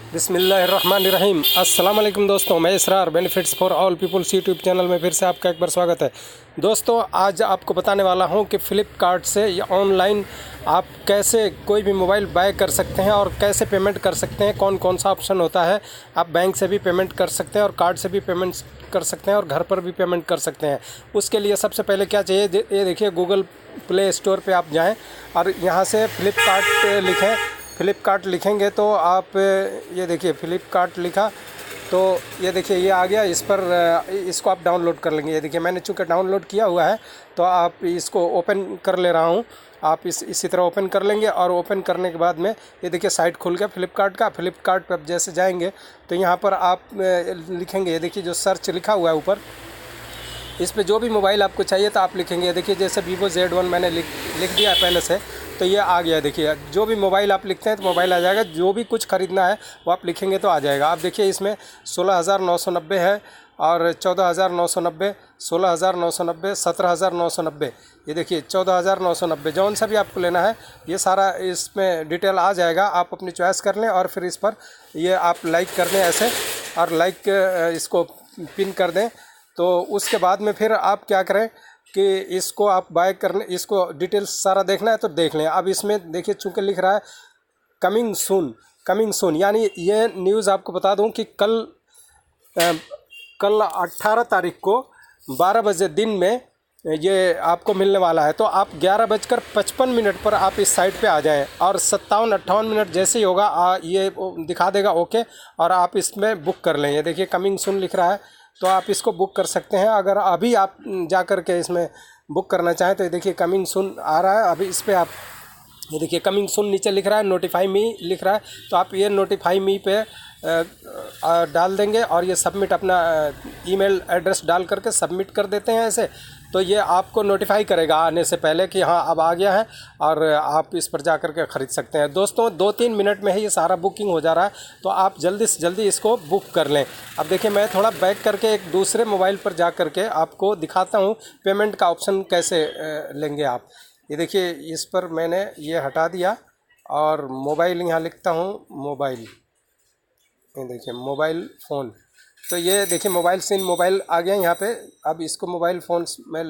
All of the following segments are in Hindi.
बिस्मिल्लाहिर्रहमानिर्रहीम। अस्सलाम वालेकुम दोस्तों, मैं Israr benefits for all peoples YouTube channel में फिर से आपका एक बार स्वागत है। दोस्तों, आज आपको बताने वाला हूं कि फ्लिपकार्ट से या ऑनलाइन आप कैसे कोई भी मोबाइल बाय कर सकते हैं और कैसे पेमेंट कर सकते हैं। कौन कौन सा ऑप्शन होता है। आप बैंक से भी पेमेंट कर सकते हैं और कार्ड से भी पेमेंट कर सकते हैं और घर पर भी पेमेंट कर सकते हैं। उसके लिए सबसे पहले क्या चाहिए, ये देखिए, गूगल प्ले स्टोर पर आप जाएँ और यहाँ से फ्लिपकार्ट लिखें। फ्लिपकार्ट लिखेंगे तो आप ये देखिए, फ्लिपकार्ट लिखा तो ये देखिए ये आ गया। इस पर इसको आप डाउनलोड कर लेंगे। ये देखिए, मैंने चूँकि डाउनलोड किया हुआ है तो आप इसको ओपन कर ले रहा हूँ। आप इसी तरह ओपन कर लेंगे और ओपन करने के बाद में ये देखिए साइट खुल गया फ्लिपकार्ट का। फ्लिपकार्ट पर जैसे जाएंगे तो यहाँ पर आप लिखेंगे, ये देखिए जो सर्च लिखा हुआ है ऊपर, इस पे जो भी मोबाइल आपको चाहिए तो आप लिखेंगे। देखिए जैसे vivo Z1 मैंने लिख दिया है पहले से, तो ये आ गया। देखिए जो भी मोबाइल आप लिखते हैं तो मोबाइल आ जाएगा। जो भी कुछ ख़रीदना है वो आप लिखेंगे तो आ जाएगा। आप देखिए इसमें 16,990 है और 14,990, 16,990, 17,990। ये देखिए 14,990, जौन सा भी आपको लेना है ये सारा इसमें डिटेल आ जाएगा। आप अपनी चॉइस कर लें और फिर इस पर ये आप लाइक कर दें ऐसे, और लाइक इसको पिन कर दें। तो उसके बाद में फिर आप क्या करें कि इसको आप बाय करने, इसको डिटेल्स सारा देखना है तो देख लें। अब इसमें देखिए चूँकि लिख रहा है कमिंग सून, यानी ये न्यूज़ आपको बता दूं कि कल 18 तारीख को 12 बजे दिन में ये आपको मिलने वाला है। तो आप 11:55 पर आप इस साइट पे आ जाएं और 57-58 मिनट जैसे ही होगा ये दिखा देगा ओके, और आप इसमें बुक कर लें। ये देखिए कमिंग सून लिख रहा है तो आप इसको बुक कर सकते हैं। अगर अभी आप जा कर के इसमें बुक करना चाहें तो ये देखिए कमिंग सून आ रहा है। अभी इस पर आप ये देखिए कमिंग सून नीचे लिख रहा है, नोटिफाई मी लिख रहा है, तो आप ये नोटिफाई मी पे डाल देंगे और ये सबमिट अपना ईमेल एड्रेस डाल करके सबमिट कर देते हैं ऐसे। तो ये आपको नोटिफाई करेगा आने से पहले कि हाँ अब आ गया है और आप इस पर जा कर के ख़रीद सकते हैं। दोस्तों 2-3 मिनट में ही ये सारा बुकिंग हो जा रहा है, तो आप जल्दी से जल्दी इसको बुक कर लें। अब देखिए मैं थोड़ा बैक करके एक दूसरे मोबाइल पर जा कर के आपको दिखाता हूँ पेमेंट का ऑप्शन कैसे लेंगे आप। ये देखिए इस पर मैंने ये हटा दिया और मोबाइल यहाँ लिखता हूँ, मोबाइल, ये देखिए मोबाइल फ़ोन। तो ये देखिए मोबाइल सिम मोबाइल आ गया यहाँ पे। अब इसको मोबाइल फ़ोन मैं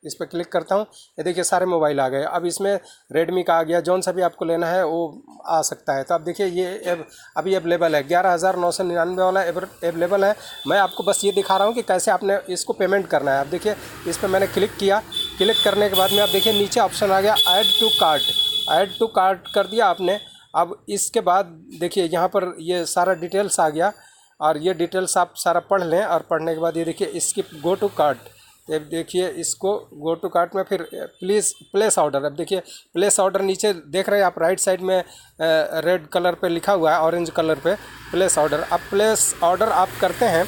इस पर क्लिक करता हूँ, ये देखिए सारे मोबाइल आ गए। अब इसमें रेडमी का आ गया, जौन सा भी आपको लेना है वो आ सकता है। तो अब देखिए ये अभी अवेलेबल है, 11,999 वाला अवेलेबल है। मैं आपको बस ये दिखा रहा हूँ कि कैसे आपने इसको पेमेंट करना है। अब देखिए इस पर मैंने क्लिक किया, क्लिक करने के बाद में आप देखिए नीचे ऑप्शन आ गया ऐड टू कार्ट कर दिया आपने। अब इसके बाद देखिए यहाँ पर ये सारा डिटेल्स आ गया और ये डिटेल्स आप सारा पढ़ लें, और पढ़ने के बाद ये देखिए स्किप गो टू कार्ट। अब देखिए इसको गो टू कार्ट में फिर प्लीज़ प्लेस ऑर्डर। अब देखिए प्लेस ऑर्डर नीचे देख रहे हैं आप, राइट साइड में रेड कलर पे लिखा हुआ है, ऑरेंज कलर पे प्लेस ऑर्डर। अब प्लेस ऑर्डर आप करते हैं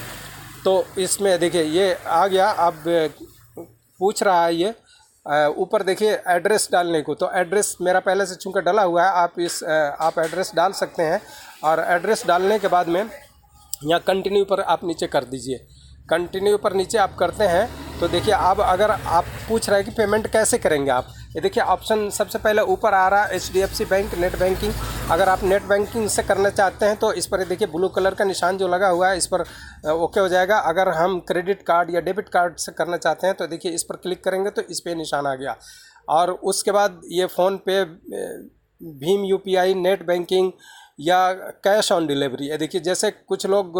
तो इसमें देखिए ये आ गया। अब पूछ रहा है ये ऊपर देखिए एड्रेस डालने को, तो एड्रेस मेरा पहले से चूँकि डाला हुआ है, आप एड्रेस डाल सकते हैं। और एड्रेस डालने के बाद में यहाँ कंटिन्यू पर आप नीचे कर दीजिए। कंटिन्यू पर नीचे आप करते हैं तो देखिए अब अगर आप पूछ रहे हैं कि पेमेंट कैसे करेंगे आप, ये देखिए ऑप्शन सबसे पहले ऊपर आ रहा है HDFC बैंक नेट बैंकिंग। अगर आप नेट बैंकिंग से करना चाहते हैं तो इस पर देखिए ब्लू कलर का निशान जो लगा हुआ है इस पर ओके हो जाएगा। अगर हम क्रेडिट कार्ड या डेबिट कार्ड से करना चाहते हैं तो देखिए इस पर क्लिक करेंगे तो इस पर निशान आ गया। और उसके बाद ये फ़ोन पे, भीम UPI, नेट बैंकिंग या कैश ऑन डिलीवरी। ये देखिए जैसे कुछ लोग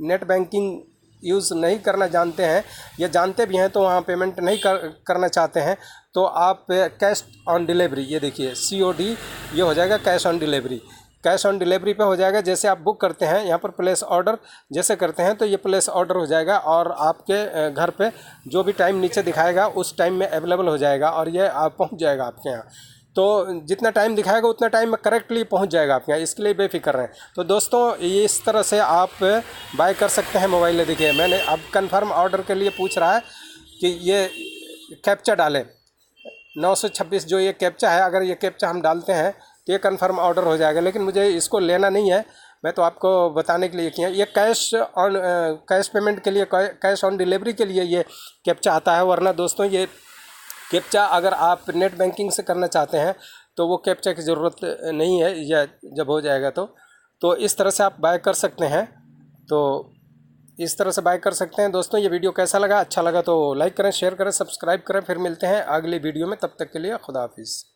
नेट बैंकिंग यूज़ नहीं करना जानते हैं या जानते भी हैं तो वहाँ पेमेंट नहीं करना चाहते हैं, तो आप कैश ऑन डिलीवरी, ये देखिए COD ये हो जाएगा cash on delivery. Cash on delivery पे हो जाएगा। जैसे आप बुक करते हैं यहाँ पर प्लेस ऑर्डर जैसे करते हैं तो ये प्लेस ऑर्डर हो जाएगा और आपके घर पे जो भी टाइम नीचे दिखाएगा उस टाइम में अवेलेबल हो जाएगा और ये आप पहुँच जाएगा आपके यहाँ। तो जितना टाइम दिखाएगा उतना टाइम में करेक्टली पहुंच जाएगा आपके यहाँ, इसके लिए बेफिक्र रहें। तो दोस्तों ये इस तरह से आप बाय कर सकते हैं मोबाइल। देखिए मैंने अब कंफर्म ऑर्डर के लिए पूछ रहा है कि ये कैप्चा डालें 926, जो ये कैप्चा है, अगर ये कैप्चा हम डालते हैं तो ये कंफर्म ऑर्डर हो जाएगा। लेकिन मुझे इसको लेना नहीं है, मैं तो आपको बताने के लिए किया। ये कैश पेमेंट के लिए, कैश ऑन डिलीवरी के लिए ये कैप्चा आता है। वरना दोस्तों ये कैप्चा अगर आप नेट बैंकिंग से करना चाहते हैं तो वो कैप्चा की ज़रूरत नहीं है, या जब हो जाएगा तो तो इस तरह से आप बाय कर सकते हैं। तो इस तरह से बाय कर सकते हैं। दोस्तों ये वीडियो कैसा लगा, अच्छा लगा तो लाइक करें, शेयर करें, सब्सक्राइब करें। फिर मिलते हैं अगली वीडियो में, तब तक के लिए खुदा हाफिज़।